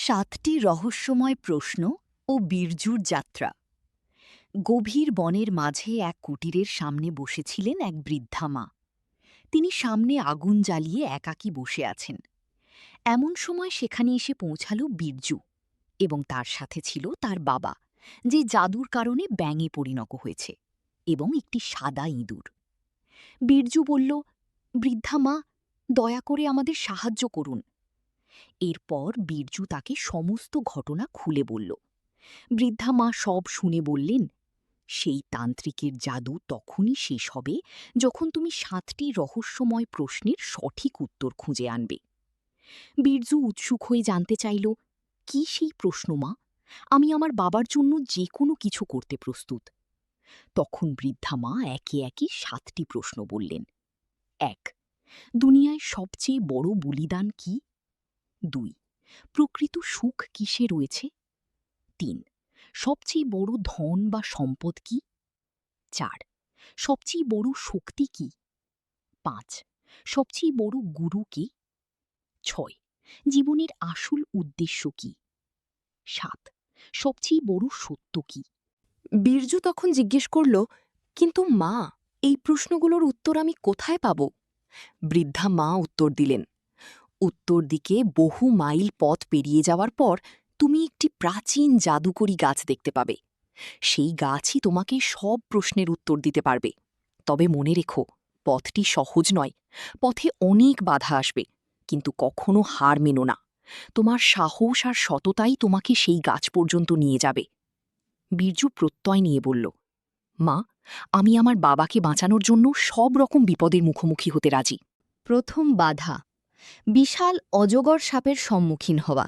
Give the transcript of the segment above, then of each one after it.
সাতটি রহস্যময় প্রশ্ন ও বীরজুর যাত্রা। গভীর বনের মাঝে এক কুটিরের সামনে বসেছিলেন এক বৃদ্ধা মা। তিনি সামনে আগুন জ্বালিয়ে একাকী বসে আছেন। এমন সময় সেখানে এসে পৌঁছাল বীরজু, এবং তার সাথে ছিল তার বাবা, যে জাদুর কারণে ব্যাঙে পরিণত হয়েছে, এবং একটি সাদা ইঁদুর। বীরজু বলল, বৃদ্ধা মা, দয়া করে আমাদের সাহায্য করুন। এরপর বীরজু তাকে সমস্ত ঘটনা খুলে বলল। বৃদ্ধা মা সব শুনে বললেন, সেই তান্ত্রিকের জাদু তখনই শেষ হবে যখন তুমি 7টি রহস্যময় প্রশ্নের সঠিক উত্তর খুঁজে আনবে। বীরজু উৎসুক হয়ে জানতে চাইল, কি সেই প্রশ্ন মা? আমি আমার বাবার জন্য যে কোনো কিছু করতে প্রস্তুত। তখন বৃদ্ধা মা একে একে 7টি প্রশ্ন বললেন। 1. দুনিয়ায় সবচেয়ে বড় বলিদান কি? 2. প্রকৃত সুখ কিসে রয়েছে? 3. সবচেয়ে বড় ধন বা সম্পদ কি? 4. সবচেয়ে বড় শক্তি কি? 5. সবচেয়ে বড় গুরু কি? 6. জীবনের আসল উদ্দেশ্য কি? 7. সবচেয়ে বড় সত্য কি? বীরজু তখন জিজ্ঞেস করল, কিন্তু মা, এই প্রশ্নগুলোর উত্তর আমি কোথায় পাব? বৃদ্ধা মা উত্তর দিলেন, উত্তর দিকে বহু মাইল পথ পেরিয়ে যাওয়ার পর তুমি একটি প্রাচীন জাদুকরী গাছ দেখতে পাবে। সেই গাছই তোমাকে সব প্রশ্নের উত্তর দিতে পারবে। তবে মনে রেখো, পথটি সহজ নয়। পথে অনেক বাধা আসবে, কিন্তু কখনো হার মেনো না। তোমার সাহস আর সততাই তোমাকে সেই গাছ পর্যন্ত নিয়ে যাবে। বীরজু প্রত্যয় নিয়ে বলল, মা, আমি আমার বাবাকে বাঁচানোর জন্য সব রকম বিপদের মুখোমুখি হতে রাজি। প্রথম বাধা, বিশাল অজগর সাপের সম্মুখীন হওয়া।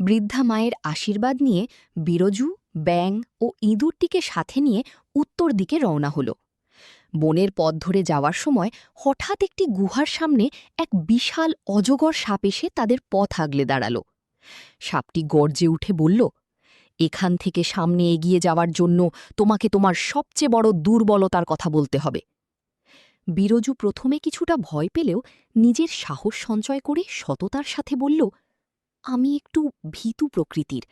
বৃদ্ধা মায়ের আশীর্বাদ নিয়ে বীরজু ব্যাঙ ও ইঁদুরটিকে সাথে নিয়ে উত্তর দিকে রওনা হল। বনের পথ ধরে যাওয়ার সময় হঠাৎ একটি গুহার সামনে এক বিশাল অজগর সাপ এসে তাদের পথ আগলে দাঁড়াল। সাপটি গর্জে উঠে বলল, এখান থেকে সামনে এগিয়ে যাওয়ার জন্য তোমাকে তোমার সবচেয়ে বড় দুর্বলতার কথা বলতে হবে। বীরজু প্রথমে কিছুটা ভয় পেলেও নিজের সাহস সঞ্চয় করে সততার সাথে বলল, আমি একটু ভীতু প্রকৃতির,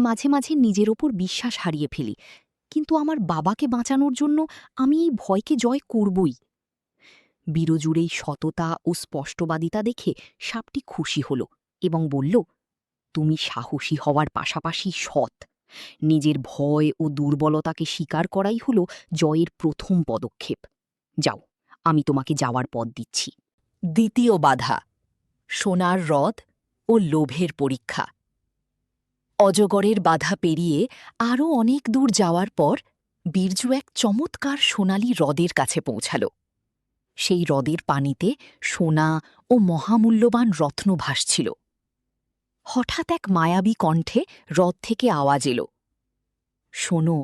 মাঝে মাঝে নিজের ওপর বিশ্বাস হারিয়ে ফেলি, কিন্তু আমার বাবাকে বাঁচানোর জন্য আমি এই ভয়কে জয় করবই। বীরজুর এই সততা ও স্পষ্টবাদিতা দেখে সাপটি খুশি হল এবং বলল, তুমি সাহসী হওয়ার পাশাপাশি সৎ। নিজের ভয় ও দুর্বলতাকে স্বীকার করাই হল জয়ের প্রথম পদক্ষেপ। যাও, আমি তোমাকে যাওয়ার পথ দিচ্ছি। দ্বিতীয় বাধা, সোনার হ্রদ ও লোভের পরীক্ষা। অজগরের বাধা পেরিয়ে আরও অনেক দূর যাওয়ার পর বীরজু এক চমৎকার সোনালি হ্রদের কাছে পৌঁছাল। সেই হ্রদের পানিতে সোনা ও মহামূল্যবান রত্ন ভাসছিল। হঠাৎ এক মায়াবী কণ্ঠে হ্রদ থেকে আওয়াজ এল, শোনো,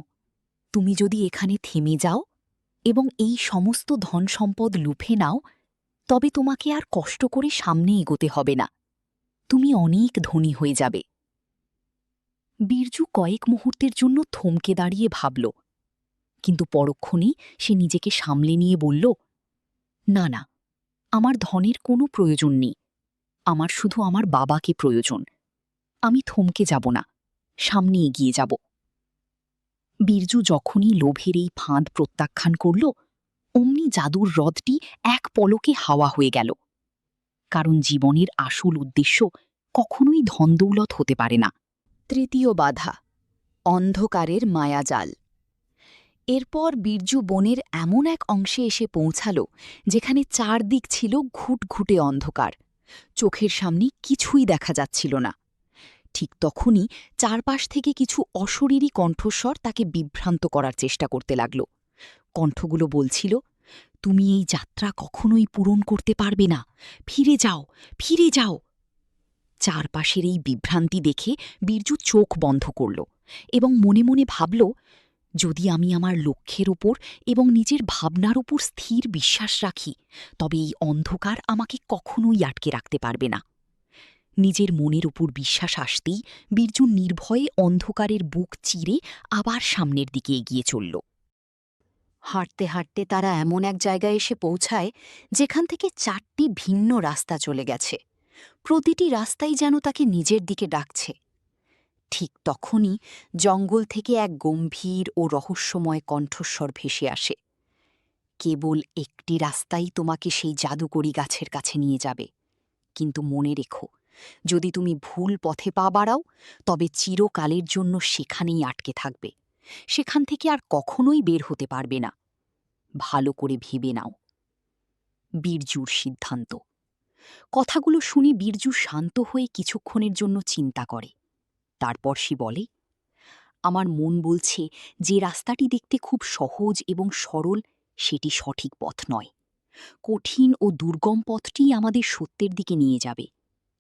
তুমি যদি এখানে থেমে যাও এবং এই সমস্ত ধন সম্পদ লুফে নাও, তবে তোমাকে আর কষ্ট করে সামনে এগোতে হবে না। তুমি অনেক ধনী হয়ে যাবে। বীরজু কয়েক মুহূর্তের জন্য থমকে দাঁড়িয়ে ভাবল, কিন্তু পরক্ষণেই সে নিজেকে সামলে নিয়ে বলল, না না, আমার ধনের কোনো প্রয়োজন নেই। আমার শুধু আমার বাবাকে প্রয়োজন। আমি থমকে যাব না, সামনে এগিয়ে যাব। বীরজু যখনই লোভের এই ফাঁদ প্রত্যাখ্যান করল, অমনি জাদুর হ্রদটি এক পলকে হাওয়া হয়ে গেল। কারণ জীবনের আসল উদ্দেশ্য কখনোই ধনদৌলত হতে পারে না। তৃতীয় বাধা, অন্ধকারের মায়াজাল। এরপর বীরজু বনের এমন এক অংশে এসে পৌঁছাল যেখানে চারদিক ছিল ঘুটঘুটে অন্ধকার। চোখের সামনে কিছুই দেখা যাচ্ছিল না। ঠিক তখনই চারপাশ থেকে কিছু অশরীরী কণ্ঠস্বর তাকে বিভ্রান্ত করার চেষ্টা করতে লাগল। কণ্ঠগুলো বলছিল, তুমি এই যাত্রা কখনোই পূরণ করতে পারবে না, ফিরে যাও, ফিরে যাও। চারপাশের এই বিভ্রান্তি দেখে বীরজু চোখ বন্ধ করল এবং মনে মনে ভাবল, যদি আমি আমার লক্ষ্যের ওপর এবং নিজের ভাবনার উপর স্থির বিশ্বাস রাখি, তবে এই অন্ধকার আমাকে কখনোই আটকে রাখতে পারবে না। নিজের মনের উপর বিশ্বাস আসতেই বীরজু নির্ভয়ে অন্ধকারের বুক চিরে আবার সামনের দিকে এগিয়ে চলল। হাঁটতে হাঁটতে তারা এমন এক জায়গায় এসে পৌঁছায় যেখান থেকে 4টি ভিন্ন রাস্তা চলে গেছে। প্রতিটি রাস্তাই যেন তাকে নিজের দিকে ডাকছে। ঠিক তখনই জঙ্গল থেকে এক গম্ভীর ও রহস্যময় কণ্ঠস্বর ভেসে আসে। কেবল একটি রাস্তাই তোমাকে সেই জাদুকরি গাছের কাছে নিয়ে যাবে, কিন্তু মনে রেখো, যদি তুমি ভুল পথে পা বাড়াও তবে চিরকালের জন্য সেখানেই আটকে থাকবে, সেখান থেকে আর কখনোই বের হতে পারবে না। ভালো করে ভেবে নাও। বীরজুর সিদ্ধান্ত। কথাগুলো শুনে বীরজু শান্ত হয়ে কিছুক্ষণের জন্য চিন্তা করে। তারপর সে বলে, আমার মন বলছে যে রাস্তাটি দেখতে খুব সহজ এবং সরল সেটি সঠিক পথ নয়। কঠিন ও দুর্গম পথটিই আমাদের সত্যের দিকে নিয়ে যাবে।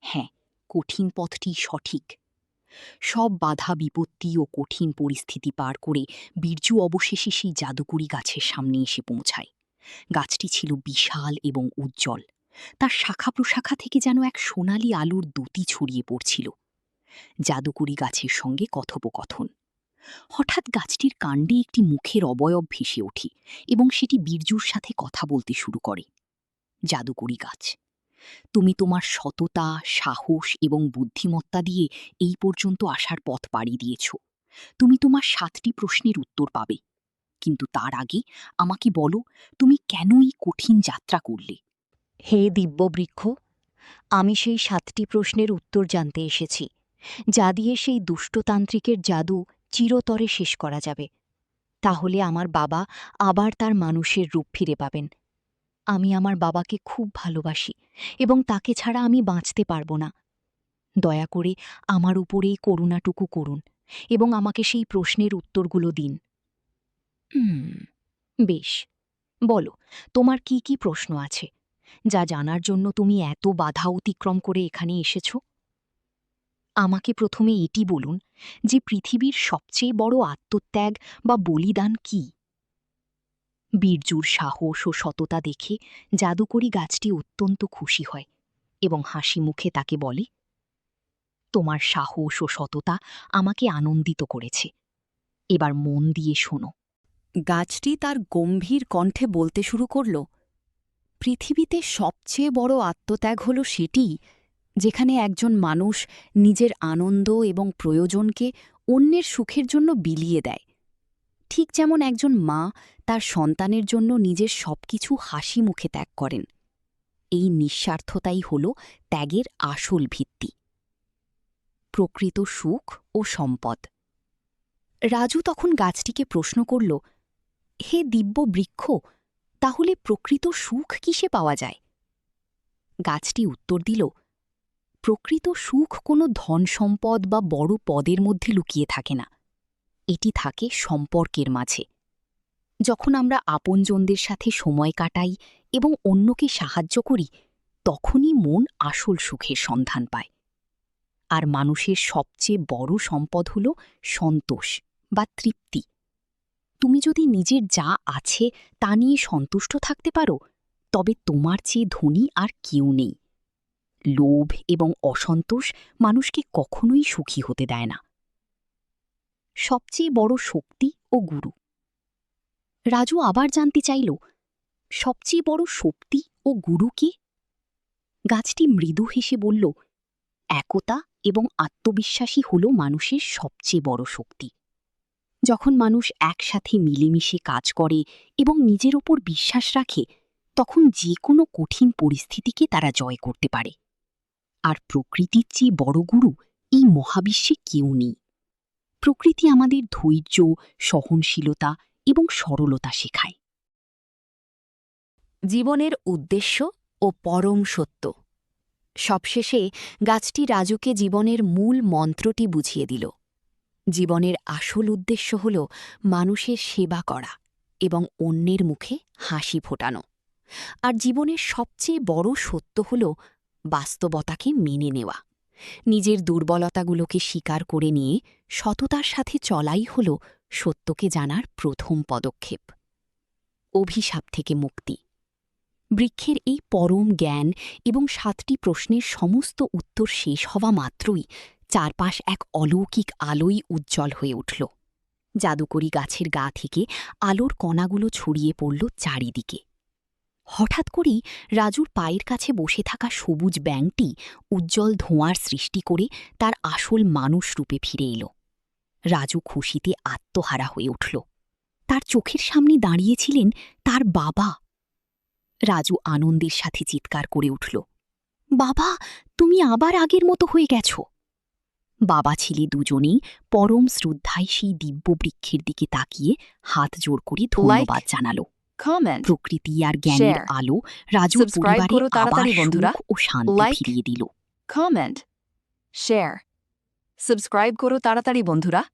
হ্যাঁ, কঠিন পথটি সঠিক। সব বাধা বিপত্তি ও কঠিন পরিস্থিতি পার করে বীরজু অবশেষে সেই জাদুকরি গাছের সামনে এসে পৌঁছায়। গাছটি ছিল বিশাল এবং উজ্জ্বল। তার শাখা প্রশাখা থেকে যেন এক সোনালি আলোর দ্যুতি ছড়িয়ে পড়ছিল। জাদুকরি গাছের সঙ্গে কথোপকথন। হঠাৎ গাছটির কাণ্ডে একটি মুখের অবয়ব ভেসে ওঠে এবং সেটি বীরজুর সাথে কথা বলতে শুরু করে। জাদুকরি গাছ, তুমি তোমার সততা, সাহস এবং বুদ্ধিমত্তা দিয়ে এই পর্যন্ত আসার পথ পাড়ি দিয়েছ। তুমি তোমার 7টি প্রশ্নের উত্তর পাবে, কিন্তু তার আগে আমাকে বলো, তুমি কেন এই কঠিন যাত্রা করলে? হে দিব্যবৃক্ষ, আমি সেই 7টি প্রশ্নের উত্তর জানতে এসেছি, যা দিয়ে সেই দুষ্টতান্ত্রিকের জাদু চিরতরে শেষ করা যাবে। তাহলে আমার বাবা আবার তার মানুষের রূপ ফিরে পাবেন। আমি আমার বাবাকে খুব ভালোবাসি এবং তাকে ছাড়া আমি বাঁচতে পারব না। দয়া করে আমার উপর এই করুণাটুকু করুন এবং আমাকে সেই প্রশ্নের উত্তরগুলো দিন। বেশ, বলো, তোমার কি কি প্রশ্ন আছে, যা জানার জন্য তুমি এত বাধা অতিক্রম করে এখানে এসেছ? আমাকে প্রথমে এটি বলুন যে পৃথিবীর সবচেয়ে বড় আত্মত্যাগ বা বলিদান কি? বীরজুর সাহস ও সততা দেখে জাদুকরি গাছটি অত্যন্ত খুশি হয় এবং হাসি মুখে তাকে বলে, তোমার সাহস ও সততা আমাকে আনন্দিত করেছে। এবার মন দিয়ে শোনো। গাছটি তার গম্ভীর কণ্ঠে বলতে শুরু করল, পৃথিবীতে সবচেয়ে বড় আত্মত্যাগ হল সেটি যেখানে একজন মানুষ নিজের আনন্দ এবং প্রয়োজনকে অন্যের সুখের জন্য বিলিয়ে দেয়। ঠিক যেমন একজন মা তার সন্তানের জন্য নিজের সবকিছু হাসি মুখে ত্যাগ করেন। এই নিঃস্বার্থতাই হল ত্যাগের আসল ভিত্তি। প্রকৃত সুখ ও সম্পদ। রাজু তখন গাছটিকে প্রশ্ন করল, হে দিব্য বৃক্ষ, তাহলে প্রকৃত সুখ কিসে পাওয়া যায়? গাছটি উত্তর দিল, প্রকৃত সুখ কোনো ধন সম্পদ বা বড় পদের মধ্যে লুকিয়ে থাকে না। এটি থাকে সম্পর্কের মাঝে। যখন আমরা আপনজনদের সাথে সময় কাটাই এবং অন্যকে সাহায্য করি, তখনই মন আসল সুখের সন্ধান পায়। আর মানুষের সবচেয়ে বড় সম্পদ হল সন্তোষ বা তৃপ্তি। তুমি যদি নিজের যা আছে তা নিয়ে সন্তুষ্ট থাকতে পারো, তবে তোমার চেয়ে ধনী আর কেউ নেই। লোভ এবং অসন্তোষ মানুষকে কখনোই সুখী হতে দেয় না। সবচেয়ে বড় শক্তি ও গুরু। রাজু আবার জানতে চাইল, সবচেয়ে বড় শক্তি ও গুরু কে? গাছটি মৃদু হেসে বলল, একতা এবং আত্মবিশ্বাসী হল মানুষের সবচেয়ে বড় শক্তি। যখন মানুষ একসাথে মিলেমিশে কাজ করে এবং নিজের ওপর বিশ্বাস রাখে, তখন যে কোনো কঠিন পরিস্থিতিকে তারা জয় করতে পারে। আর প্রকৃতির চেয়ে বড় গুরু এই মহাবিশ্বে কেউ নেই। প্রকৃতি আমাদের ধৈর্য, সহনশীলতা এবং সরলতা শেখায়। জীবনের উদ্দেশ্য ও পরম সত্য। সবশেষে গাছটি রাজুকে জীবনের মূল মন্ত্রটি বুঝিয়ে দিল। জীবনের আসল উদ্দেশ্য হল মানুষের সেবা করা এবং অন্যের মুখে হাসি ফোটানো। আর জীবনের সবচেয়ে বড় সত্য হল বাস্তবতাকে মেনে নেওয়া। নিজের দুর্বলতাগুলোকে স্বীকার করে নিয়ে সততার সাথে চলাই হল সত্যকে জানার প্রথম পদক্ষেপ। অভিশাপ থেকে মুক্তি। বৃক্ষের এই পরম জ্ঞান এবং 7টি প্রশ্নের সমস্ত উত্তর শেষ হওয়া মাত্রই চারপাশ এক অলৌকিক আলোয় উজ্জ্বল হয়ে উঠল। জাদুকরি গাছের গা থেকে আলোর কণাগুলো ছড়িয়ে পড়ল চারিদিকে। হঠাৎ করেই রাজুর পায়ের কাছে বসে থাকা সবুজ ব্যাঙটি উজ্জ্বল ধোঁয়ার সৃষ্টি করে তার আসল মানুষ রূপে ফিরে এলো। রাজু খুশিতে আত্মহারা হয়ে উঠল। তার চোখের সামনে দাঁড়িয়েছিলেন তার বাবা। রাজু আনন্দের সাথে চিৎকার করে উঠল, বাবা, তুমি আবার আগের মতো হয়ে গেছ। বাবা ছেলে দুজনেই পরম শ্রদ্ধায় সেই দিব্যবৃক্ষের দিকে তাকিয়ে হাত জোড় করে ধন্যবাদ জানালো। comment, প্রকৃতি আর জ্ঞানের share, আলো রাজুর subscribe পরিবারে করো আবার তাড়াতাড়ি সুখ বন্ধুরা, ও শান্তি like, ফিরিয়ে দিল। comment, share, subscribe করো তাড়াতাড়ি বন্ধুরা।